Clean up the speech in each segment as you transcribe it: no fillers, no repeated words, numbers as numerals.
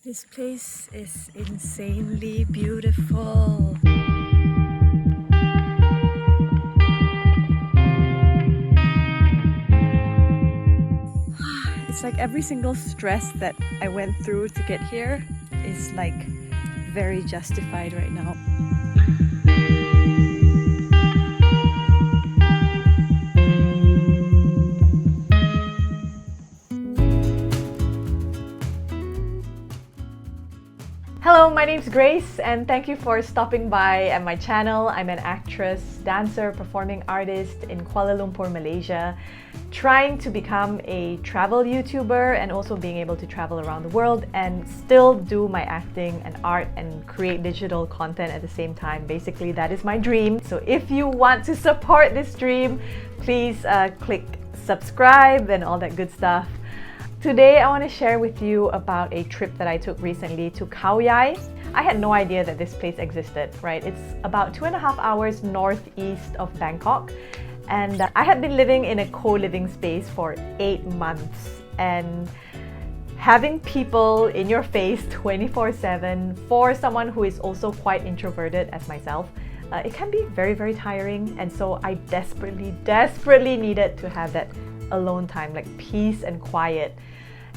This place is insanely beautiful. It's like every single stress that I went through to get here is like very justified right now. Hello, my name's Grace and thank you for stopping by at my channel. I'm an actress, dancer, performing artist in Kuala Lumpur, Malaysia, trying to become a travel YouTuber and also being able to travel around the world and still do my acting and art and create digital content at the same time. Basically, that is my dream. So if you want to support this dream, please click subscribe and all that good stuff. Today, I want to share with you about a trip that I took recently to Khao Yai. I had no idea that this place existed, right? It's about 2.5 hours northeast of Bangkok. And I had been living in a co-living space for 8 months. And having people in your face 24/7 for someone who is also quite introverted as myself, it can be very, very tiring. And so I desperately needed to have that alone time, like peace and quiet.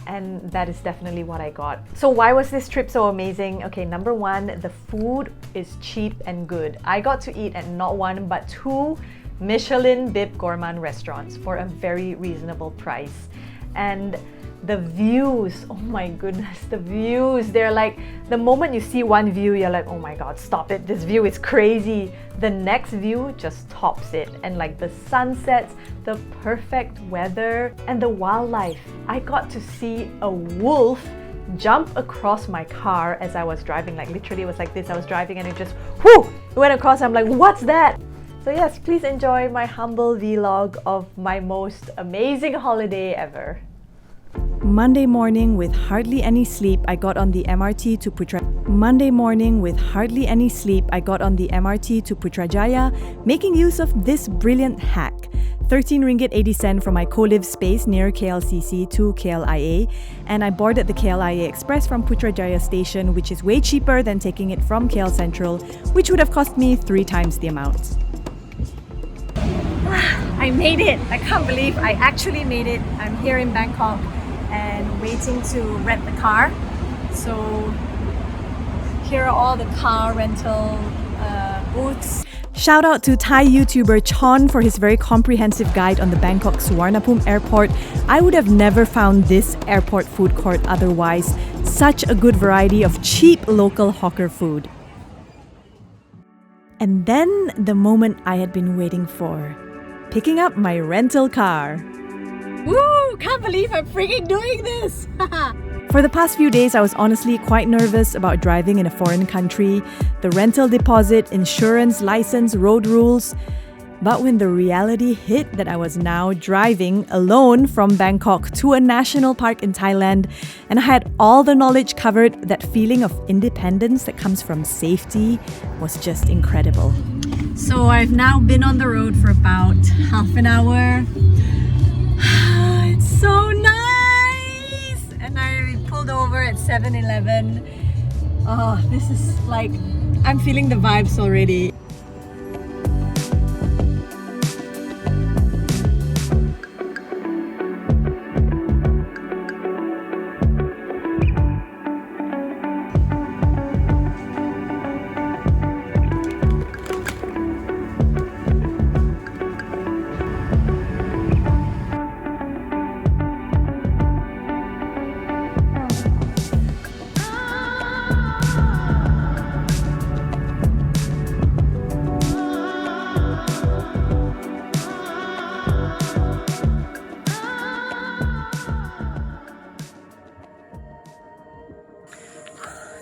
And that is definitely what I got. So why was this trip so amazing? Okay, number one, the food is cheap and good. I got to eat at not one but 2 Michelin Bib Gourmand restaurants for a very reasonable price. And the views, oh my goodness, the views, they're like, the moment you see one view, you're like, oh my god, stop it, this view is crazy. The next view just tops it. And like the sunsets, the perfect weather, and the wildlife. I got to see a wolf jump across my car as I was driving. Like literally it was like this, I was driving and it just, whoo, it went across. I'm like, what's that? So yes, please enjoy my humble vlog of my most amazing holiday ever. Monday morning with hardly any sleep, I got on the MRT to Putrajaya, making use of this brilliant hack. 13 ringgit 80 cent from my co-live space near KLCC to KLIA, and I boarded the KLIA Express from Putrajaya station, which is way cheaper than taking it from KL Central, which would have cost me 3 times the amount. I made it! I can't believe I actually made it. I'm here in Bangkok and waiting to rent the car. So here are all the car rental booths. Shout out to Thai YouTuber Chon for his very comprehensive guide on the Bangkok Suvarnabhumi Airport. I would have never found this airport food court otherwise. Such a good variety of cheap local hawker food. And then the moment I had been waiting for, picking up my rental car. Woo! Can't believe I'm freaking doing this! For the past few days, I was honestly quite nervous about driving in a foreign country, the rental deposit, insurance, license, road rules. But when the reality hit that I was now driving alone from Bangkok to a national park in Thailand, and I had all the knowledge covered, that feeling of independence that comes from safety was just incredible. So I've now been on the road for about half an hour. It's so nice! And I pulled over at 7-Eleven. Oh, this is like, I'm feeling the vibes already.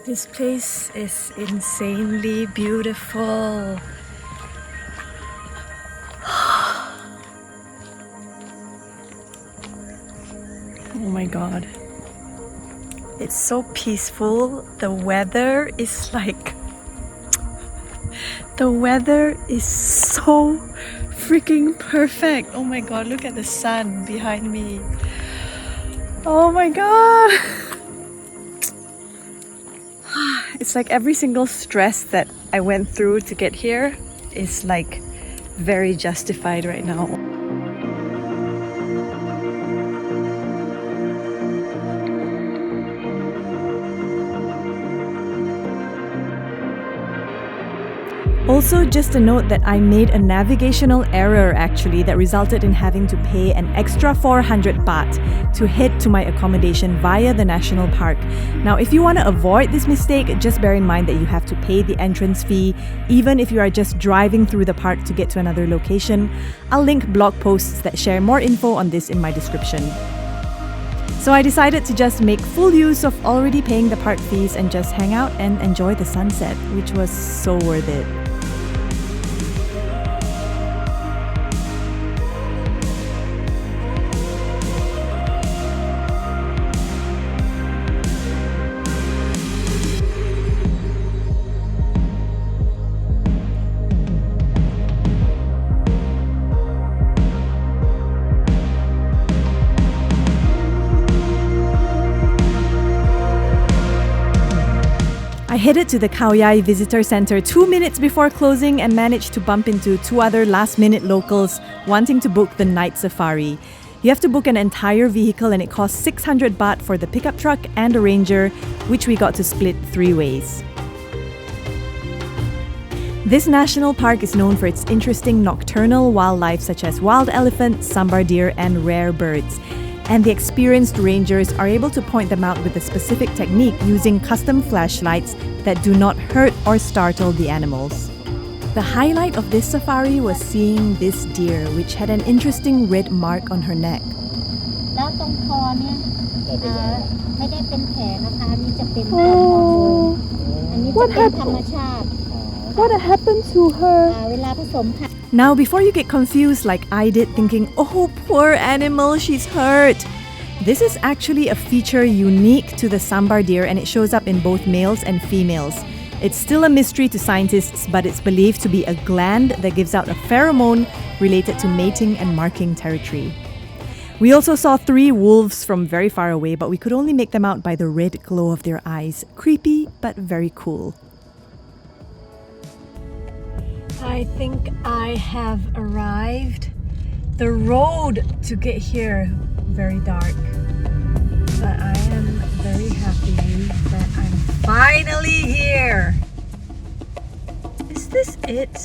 This place is insanely beautiful. Oh my god. It's so peaceful. The weather is like... The weather is so freaking perfect. Oh my god, look at the sun behind me. Oh my god. It's like every single stress that I went through to get here is like very justified right now. Also, just a note that I made a navigational error actually that resulted in having to pay an extra 400 baht to head to my accommodation via the national park. Now, if you want to avoid this mistake, just bear in mind that you have to pay the entrance fee even if you are just driving through the park to get to another location. I'll link blog posts that share more info on this in my description. So I decided to just make full use of already paying the park fees and just hang out and enjoy the sunset, which was so worth it. I headed to the Khao Yai Visitor Center 2 minutes before closing and managed to bump into 2 other last-minute locals wanting to book the night safari. You have to book an entire vehicle and it costs 600 baht for the pickup truck and a ranger, which we got to split 3 ways. This national park is known for its interesting nocturnal wildlife such as wild elephants, sambar deer, and rare birds. And the experienced rangers are able to point them out with a specific technique using custom flashlights that do not hurt or startle the animals. The highlight of this safari was seeing this deer, which had an interesting red mark on her neck. แล้วตรงคอเนี่ยไม่ได้เป็นแผลนะคะอันนี้จะเป็นฮอร์โมนอันนี้จะเป็นธรรมชาติ What happened to her? เวลาผสมค่ะ Now, before you get confused like I did, thinking, oh, poor animal, she's hurt. This is actually a feature unique to the sambar deer and it shows up in both males and females. It's still a mystery to scientists, but it's believed to be a gland that gives out a pheromone related to mating and marking territory. We also saw 3 wolves from very far away, but we could only make them out by the red glow of their eyes. Creepy, but very cool. I think I have arrived. The road to get here, very dark. But I am very happy that I'm finally here. Is this it?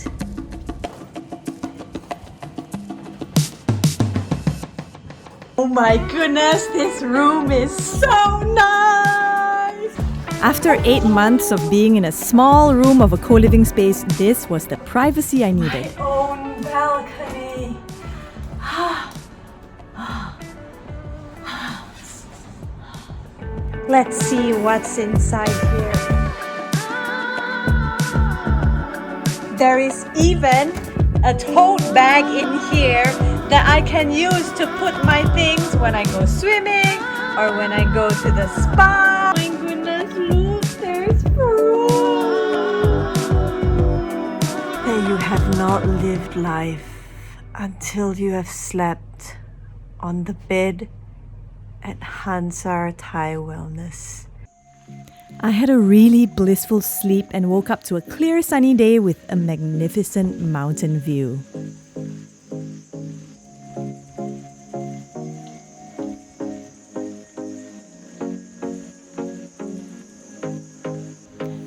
Oh my goodness, this room is so nice! After 8 months of being in a small room of a co-living space, this was the privacy I needed. My own balcony. Let's see what's inside here. There is even a tote bag in here that I can use to put my things when I go swimming or when I go to the spa. My goodness, look, there's fruit. That you have not lived life until you have slept on the bed at Hansar Thai Wellness. I had a really blissful sleep and woke up to a clear sunny day with a magnificent mountain view.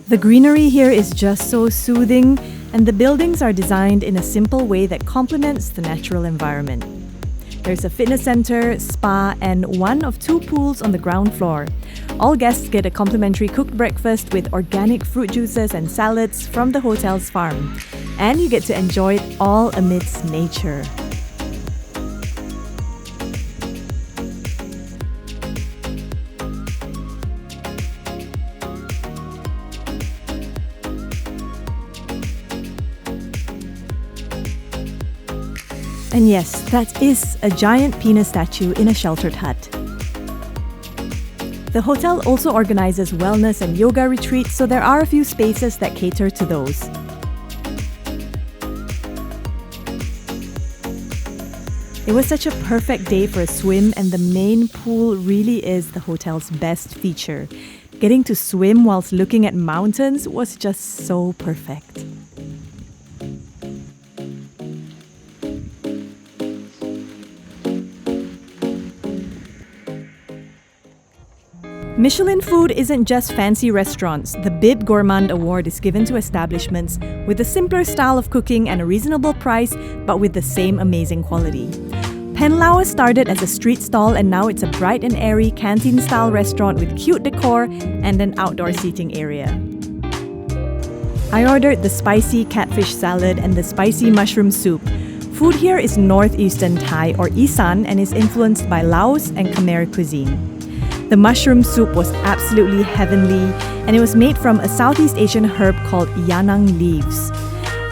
The greenery here is just so soothing, and the buildings are designed in a simple way that complements the natural environment. There's a fitness center, spa, and 1 of 2 pools on the ground floor. All guests get a complimentary cooked breakfast with organic fruit juices and salads from the hotel's farm. And you get to enjoy it all amidst nature. And yes, that is a giant peanut statue in a sheltered hut. The hotel also organizes wellness and yoga retreats, so there are a few spaces that cater to those. It was such a perfect day for a swim, and the main pool really is the hotel's best feature. Getting to swim whilst looking at mountains was just so perfect. Michelin food isn't just fancy restaurants. The Bib Gourmand Award is given to establishments with a simpler style of cooking and a reasonable price, but with the same amazing quality. Penlao started as a street stall and now it's a bright and airy canteen-style restaurant with cute decor and an outdoor seating area. I ordered the spicy catfish salad and the spicy mushroom soup. Food here is northeastern Thai or Isan and is influenced by Laos and Khmer cuisine. The mushroom soup was absolutely heavenly and it was made from a Southeast Asian herb called yanang leaves.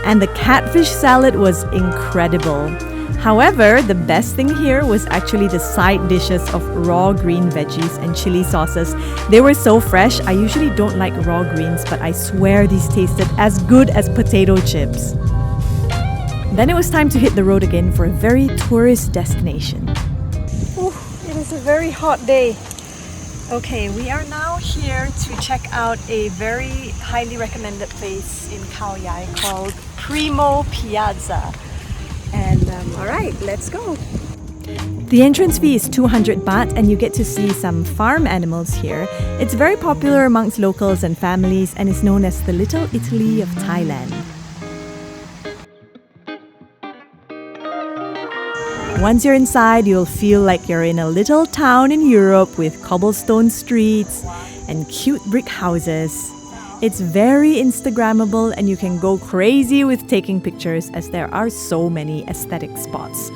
And the catfish salad was incredible. However, the best thing here was actually the side dishes of raw green veggies and chili sauces. They were so fresh. I usually don't like raw greens, but I swear these tasted as good as potato chips. Then it was time to hit the road again for a very tourist destination. Ooh, it is a very hot day. Okay, we are now here to check out a very highly recommended place in Khao Yai called Primo Piazza. And alright, let's go. The entrance fee is 200 baht and you get to see some farm animals here. It's very popular amongst locals and families and is known as the Little Italy of Thailand. Once you're inside, you'll feel like you're in a little town in Europe with cobblestone streets and cute brick houses. It's very Instagrammable and you can go crazy with taking pictures as there are so many aesthetic spots.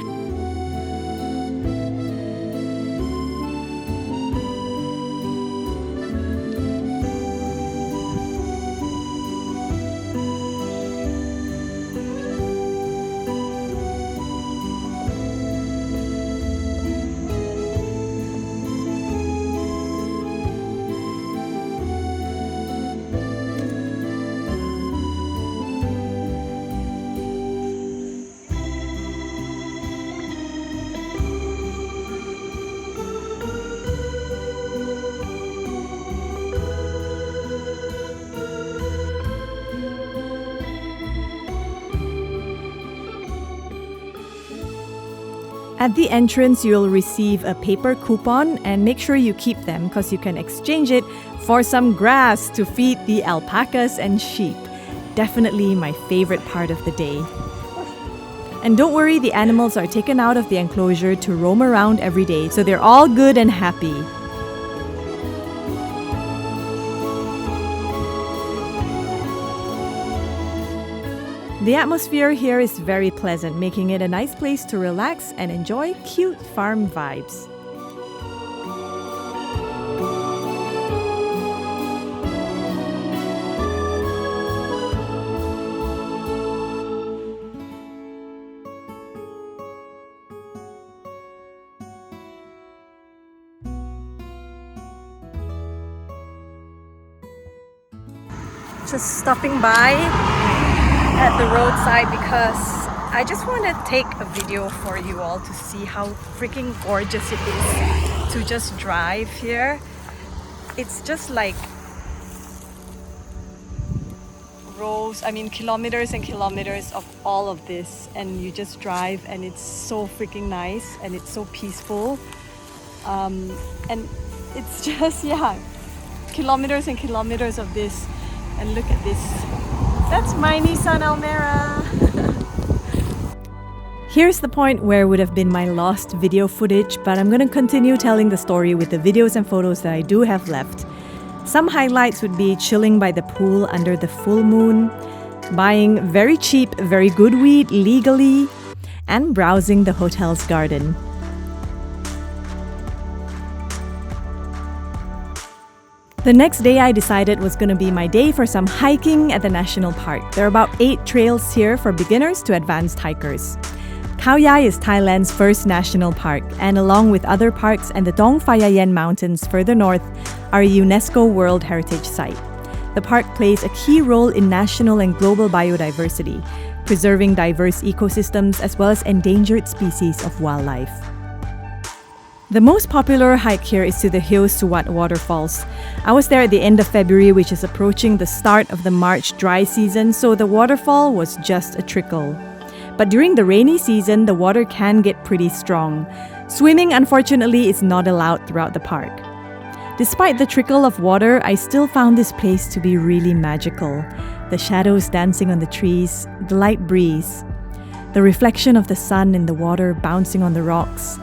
At the entrance, you'll receive a paper coupon and make sure you keep them because you can exchange it for some grass to feed the alpacas and sheep. Definitely my favorite part of the day. And don't worry, the animals are taken out of the enclosure to roam around every day, so they're all good and happy. The atmosphere here is very pleasant, making it a nice place to relax and enjoy cute farm vibes. Just stopping by at the roadside because I just want to take a video for you all to see how freaking gorgeous it is to just drive here. It's just like kilometers and kilometers of all of this, and you just drive and it's so freaking nice and it's so peaceful, and it's just kilometers and kilometers of this. And look at this. That's my Nissan Almera. Here's the point where would have been my lost video footage, but I'm going to continue telling the story with the videos and photos that I do have left. Some highlights would be chilling by the pool under the full moon, buying very cheap, very good weed legally, and browsing the hotel's garden. The next day I decided was going to be my day for some hiking at the national park. There are about 8 trails here for beginners to advanced hikers. Khao Yai is Thailand's first national park, and along with other parks and the Dong Phayayen Mountains further north, are a UNESCO World Heritage Site. The park plays a key role in national and global biodiversity, preserving diverse ecosystems as well as endangered species of wildlife. The most popular hike here is to the Heo Suwat waterfalls. I was there at the end of February, which is approaching the start of the March dry season, so the waterfall was just a trickle. But during the rainy season, the water can get pretty strong. Swimming, unfortunately, is not allowed throughout the park. Despite the trickle of water, I still found this place to be really magical. The shadows dancing on the trees, the light breeze, the reflection of the sun in the water bouncing on the rocks,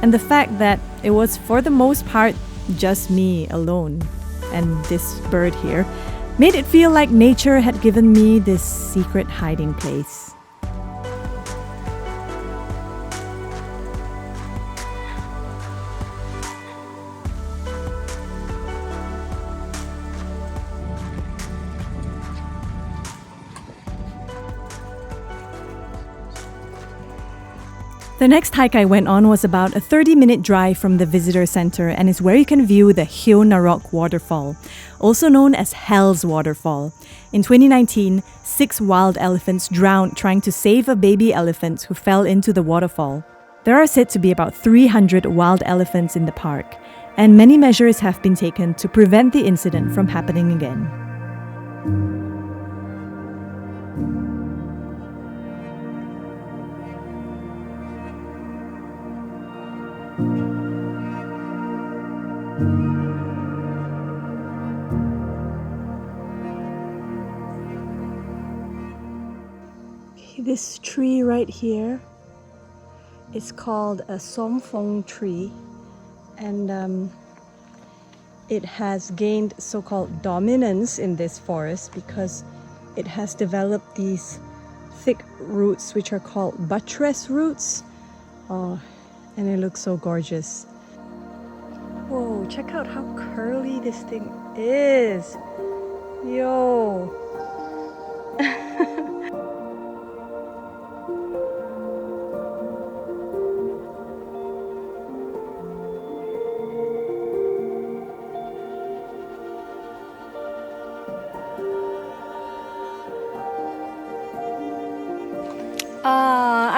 and the fact that it was, for the most part, just me alone and this bird here made it feel like nature had given me this secret hiding place. The next hike I went on was about a 30-minute drive from the visitor center and is where you can view the Heo Narok waterfall, also known as Hell's Waterfall. In 2019, 6 wild elephants drowned trying to save a baby elephant who fell into the waterfall. There are said to be about 300 wild elephants in the park, and many measures have been taken to prevent the incident from happening again. This tree right here is called a somfong tree, and it has gained so-called dominance in this forest because it has developed these thick roots which are called buttress roots. Oh, and it looks so gorgeous. Whoa, check out how curly this thing is. Yo.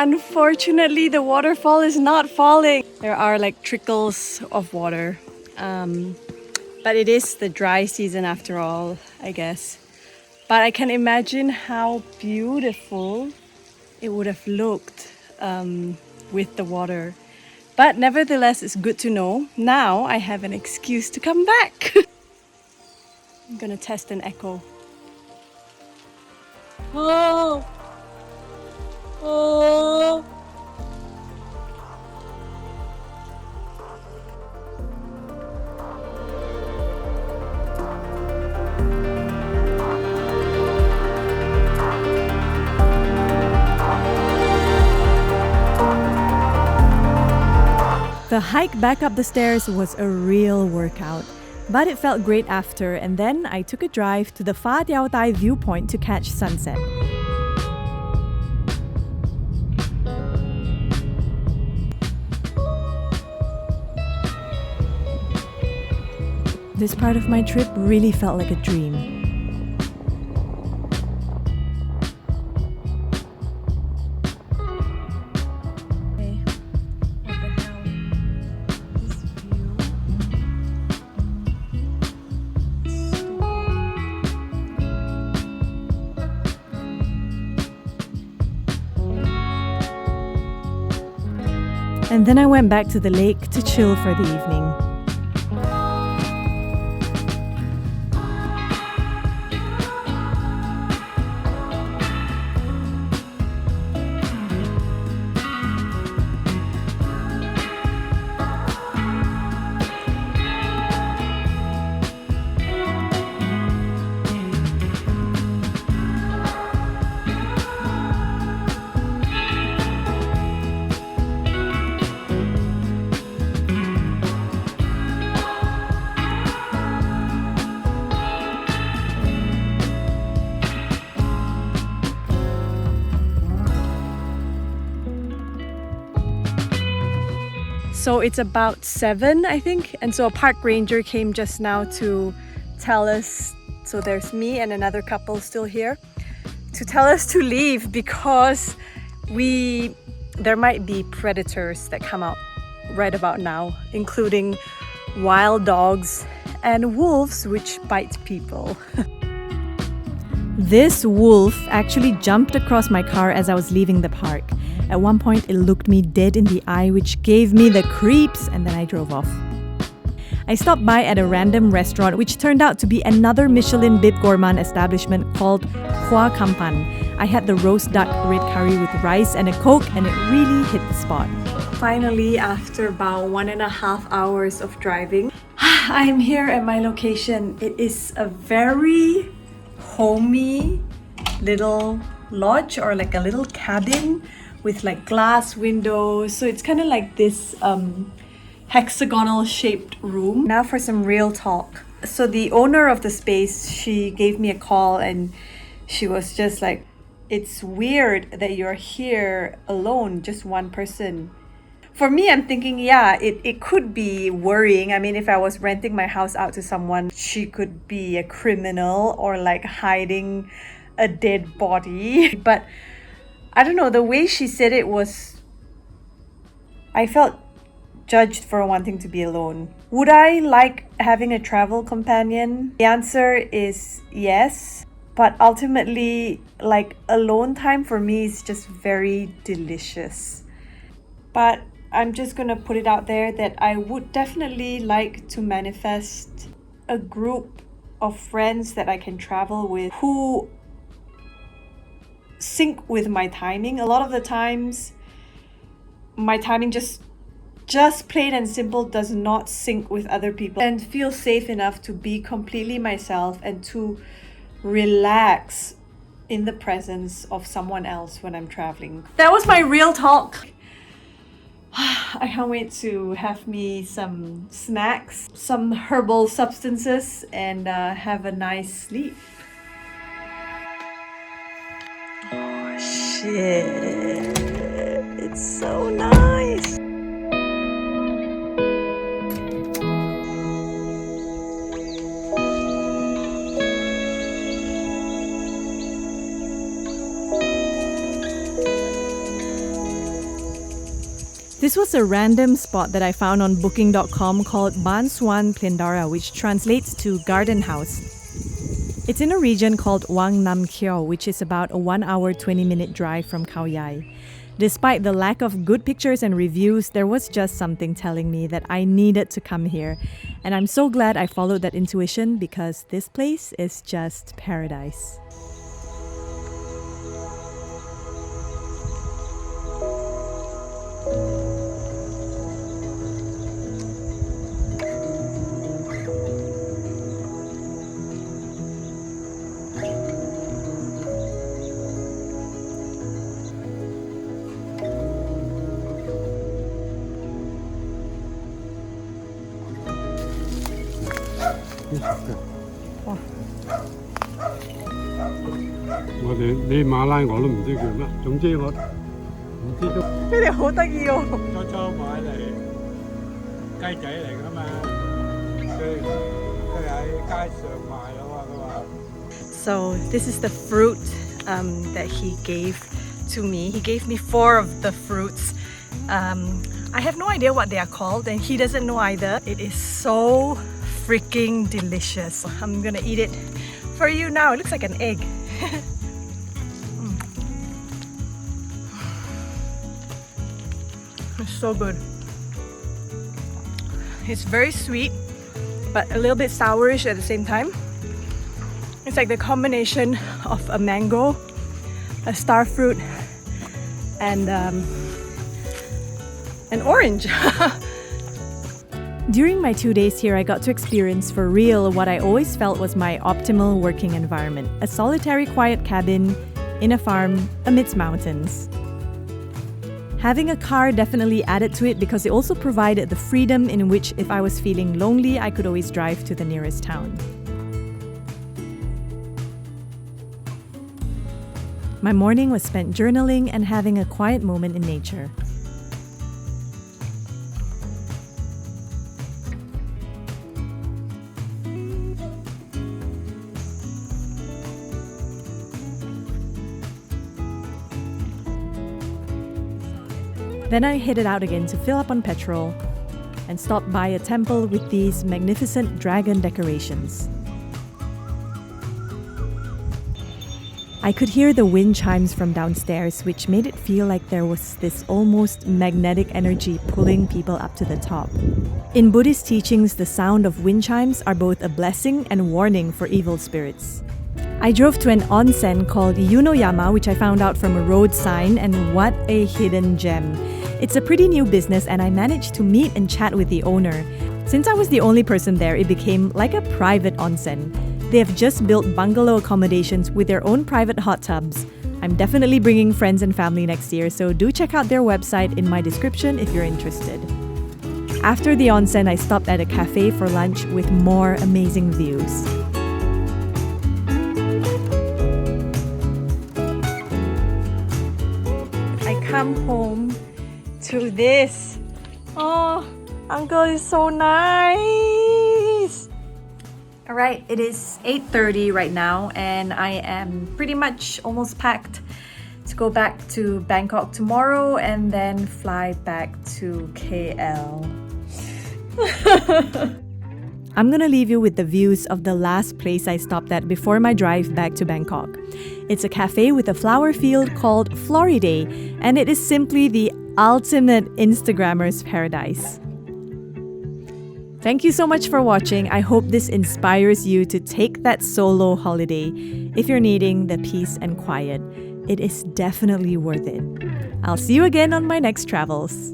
Unfortunately, the waterfall is not falling. There are like trickles of water. But it is the dry season after all, I guess. But I can imagine how beautiful it would have looked with the water. But nevertheless, it's good to know. Now I have an excuse to come back. I'm gonna test an echo. Oh! Oh! The hike back up the stairs was a real workout, but it felt great after, and then I took a drive to the Pha Tiao Tai viewpoint to catch sunset. This part of my trip really felt like a dream. And then I went back to the lake to chill for the evening. So it's about 7, I think, and so a park ranger came just now to tell us, so there's me and another couple still here, to tell us to leave because there might be predators that come out right about now, including wild dogs and wolves which bite people. This wolf actually jumped across my car as I was leaving the park. At one point, it looked me dead in the eye, which gave me the creeps, and then I drove off. I stopped by at a random restaurant, which turned out to be another Michelin Bib Gourmand establishment called Khoa Kampan. I had the roast duck red curry with rice and a Coke, and it really hit the spot. Finally, after about 1.5 hours of driving, I'm here at my location. It is a very homey little lodge, or like a little cabin with like glass windows. So it's kind of like this hexagonal shaped room. Now for some real talk. So the owner of the space, she gave me a call and she was just like, it's weird that you're here alone, just one person. For me, I'm thinking, yeah, it could be worrying. I mean, if I was renting my house out to someone, she could be a criminal or like hiding a dead body. But I don't know, the way she said it was, I felt judged for wanting to be alone. Would I like having a travel companion? The answer is yes. But ultimately, like alone time for me is just very delicious. But I'm just gonna put it out there that I would definitely like to manifest a group of friends that I can travel with who sync with my timing. A lot of the times, my timing just plain and simple does not sync with other people, and feel safe enough to be completely myself and to relax in the presence of someone else when I'm traveling. That was my real talk. I can't wait to have me some snacks, some herbal substances, and have a nice sleep. Oh shit, it's so nice. This was a random spot that I found on booking.com called Ban Suan Plendara, which translates to garden house. It's in a region called Wang Nam Kyo, which is about a 1 hour 20-minute drive from Khao Yai. Despite the lack of good pictures and reviews, there was just something telling me that I needed to come here. And I'm so glad I followed that intuition, because this place is just paradise.你馬拉我都唔知叫乜，總之我唔知都。你哋好得意哦！初初買嚟雞仔嚟㗎嘛，佢喺街上賣啊嘛，佢話。So this is the fruit that he gave to me. He gave me 4 of the fruits. I have no idea what they are called, and he doesn't know either. It is so freaking delicious. I'm gonna eat it for you now. It looks like an egg. It's so good. It's very sweet, but a little bit sourish at the same time. It's like the combination of a mango, a star fruit, and an orange. During my 2 days here, I got to experience for real what I always felt was my optimal working environment: a solitary quiet cabin in a farm amidst mountains. Having a car definitely added to it, because it also provided the freedom in which, if I was feeling lonely, I could always drive to the nearest town. My morning was spent journaling and having a quiet moment in nature. Then I headed out again to fill up on petrol and stopped by a temple with these magnificent dragon decorations. I could hear the wind chimes from downstairs, which made it feel like there was this almost magnetic energy pulling people up to the top. In Buddhist teachings, the sound of wind chimes are both a blessing and warning for evil spirits. I drove to an onsen called Yunoyama, which I found out from a road sign, and what a hidden gem. It's a pretty new business, and I managed to meet and chat with the owner. Since I was the only person there, it became like a private onsen. They have just built bungalow accommodations with their own private hot tubs. I'm definitely bringing friends and family next year, so do check out their website in my description if you're interested. After the onsen, I stopped at a cafe for lunch with more amazing views. I come home to this. Oh, uncle is so nice. All right, it is 8:30 right now, and I am pretty much almost packed to go back to Bangkok tomorrow and then fly back to KL. I'm gonna leave you with the views of the last place I stopped at before my drive back to Bangkok. It's a cafe with a flower field called Floriday, and it is simply the ultimate Instagrammer's paradise. Thank you so much for watching. I hope this inspires you to take that solo holiday if you're needing the peace and quiet. It is definitely worth it. I'll see you again on my next travels.